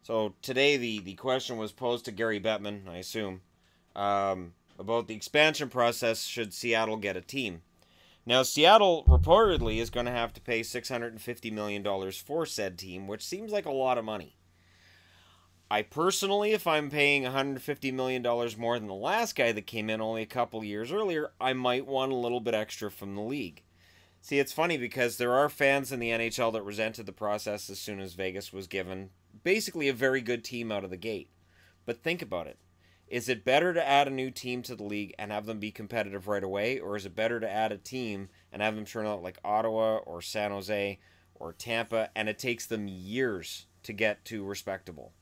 So today the question was posed to Gary Bettman, I assume, about the expansion process should Seattle get a team. Now, Seattle reportedly is going to have to pay $650 million for said team, which seems like a lot of money. I personally, if I'm paying $150 million more than the last guy that came in only a couple years earlier, I might want a little bit extra from the league. See, it's funny because there are fans in the NHL that resented the process as soon as Vegas was given basically a very good team out of the gate. But think about it. Is it better to add a new team to the league and have them be competitive right away, or is it better to add a team and have them turn out like Ottawa or San Jose or Tampa, and it takes them years to get to respectable?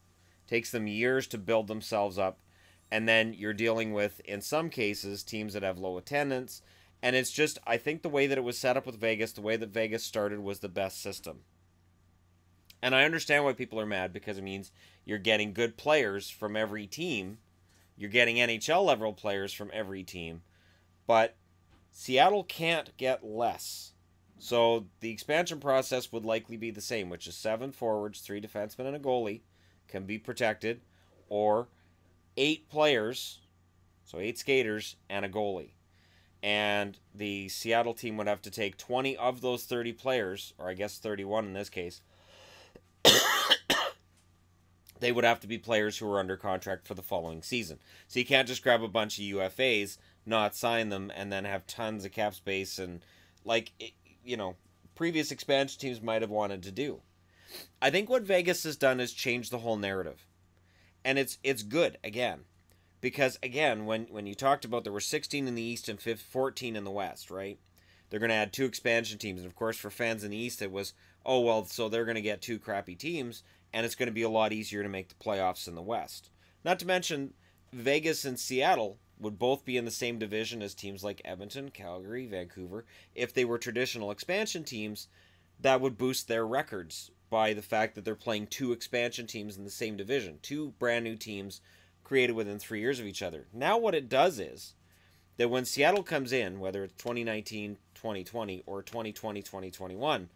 It takes them years to build themselves up, and then you're dealing with, in some cases, teams that have low attendance. And it's just, I think the way that it was set up with Vegas, the way that Vegas started was the best system. And I understand why people are mad because it means you're getting good players from every team. You're getting NHL level players from every team. But Seattle can't get less. So the expansion process would likely be the same, which is 7 forwards, 3 defensemen, and a goalie can be protected, or 8 players, so 8 skaters, and a goalie. And the Seattle team would have to take 20 of those 30 players, or I guess 31 in this case. They would have to be players who are under contract for the following season. So you can't just grab a bunch of UFAs, not sign them, and then have tons of cap space and, like, previous expansion teams might have wanted to do. I think what Vegas has done is change the whole narrative. And it's good, again. Because, again, when you talked about there were 16 in the East and 14 in the West, right? They're going to add 2 expansion teams. And, of course, for fans in the East, it was, oh, well, so they're going to get 2 crappy teams, and it's going to be a lot easier to make the playoffs in the West. Not to mention, Vegas and Seattle would both be in the same division as teams like Edmonton, Calgary, Vancouver. If they were traditional expansion teams, that would boost their records by the fact that they're playing 2 expansion teams in the same division. 2 brand new teams created within 3 years of each other. Now what it does is that when Seattle comes in, whether it's 2019, 2020, or 2020, 2021,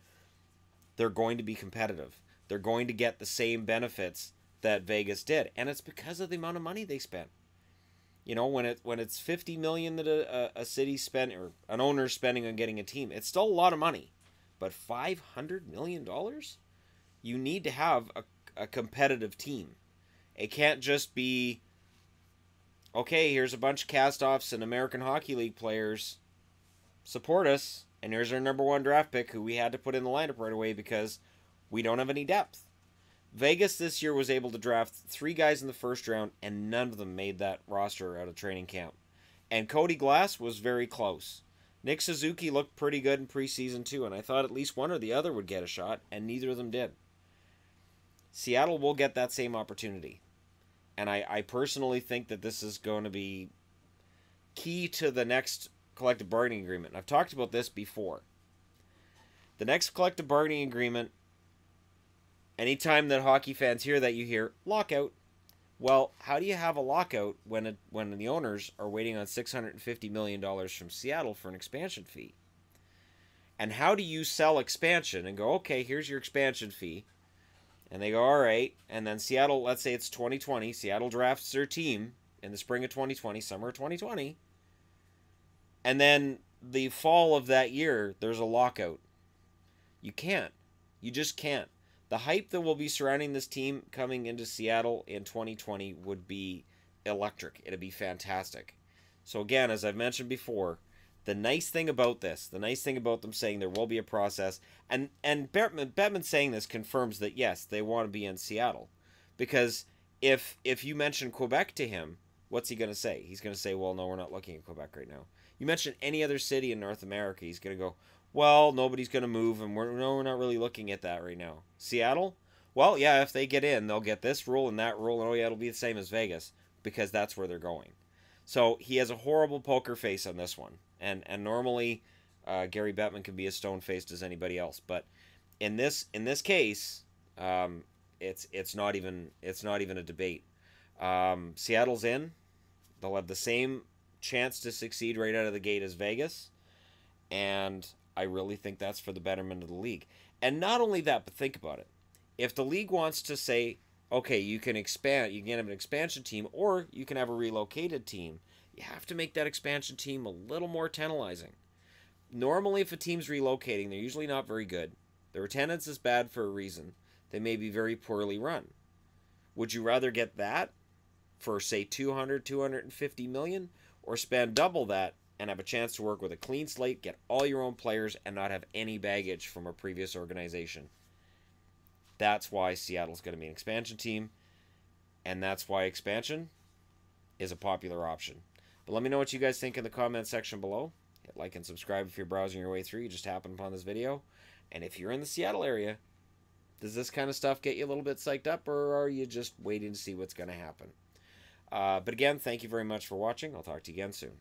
they're going to be competitive. They're going to get the same benefits that Vegas did, and it's because of the amount of money they spent. When it's $50 million that a city spent, or an owner's spending on getting a team, it's still a lot of money. But $500 million, you need to have a competitive team. It can't just be, okay, here's a bunch of cast-offs and American Hockey League players, support us, and here's our number 1 draft pick who we had to put in the lineup right away because we don't have any depth. Vegas this year was able to draft 3 guys in the first round, and none of them made that roster out of training camp. And Cody Glass was very close. Nick Suzuki looked pretty good in preseason too, and I thought at least one or the other would get a shot, and neither of them did. Seattle will get that same opportunity. And I personally think that this is going to be key to the next collective bargaining agreement. And I've talked about this before. The next collective bargaining agreement, anytime that hockey fans hear that, you hear lockout. Well, how do you have a lockout when the owners are waiting on $650 million from Seattle for an expansion fee? And how do you sell expansion and go, okay, here's your expansion fee, and they go, all right, and then Seattle, let's say it's 2020, Seattle drafts their team in the spring of 2020, summer of 2020, and then the fall of that year, there's a lockout. You can't. You just can't. The hype that will be surrounding this team coming into Seattle in 2020 would be electric. It'd be fantastic. So again, as I've mentioned before, the nice thing about this, the nice thing about them saying there will be a process, and Bettman saying this confirms that yes, they want to be in Seattle. Because if you mention Quebec to him, what's he going to say? He's going to say, well, no, we're not looking at Quebec right now. You mention any other city in North America, he's going to go, well, nobody's going to move, and we're not really looking at that right now. Seattle? Well, yeah, if they get in, they'll get this rule and that rule, and oh yeah, it'll be the same as Vegas, because that's where they're going. So he has a horrible poker face on this one. And normally, Gary Bettman can be as stone-faced as anybody else, but in this case, it's not even a debate. Seattle's in; they'll have the same chance to succeed right out of the gate as Vegas, and I really think that's for the betterment of the league. And not only that, but think about it: if the league wants to say, Okay, you can expand. You can have an expansion team, or you can have a relocated team. You have to make that expansion team a little more tantalizing. Normally, if a team's relocating, they're usually not very good. Their attendance is bad for a reason. They may be very poorly run. Would you rather get that for, say, 200, 250 million, or spend double that and have a chance to work with a clean slate, get all your own players, and not have any baggage from a previous organization? That's why Seattle's going to be an expansion team, and that's why expansion is a popular option. But let me know what you guys think in the comment section below. Hit like and subscribe if you're browsing your way through. You just happened upon this video. And if you're in the Seattle area, does this kind of stuff get you a little bit psyched up, or are you just waiting to see what's going to happen? But again, thank you very much for watching. I'll talk to you again soon.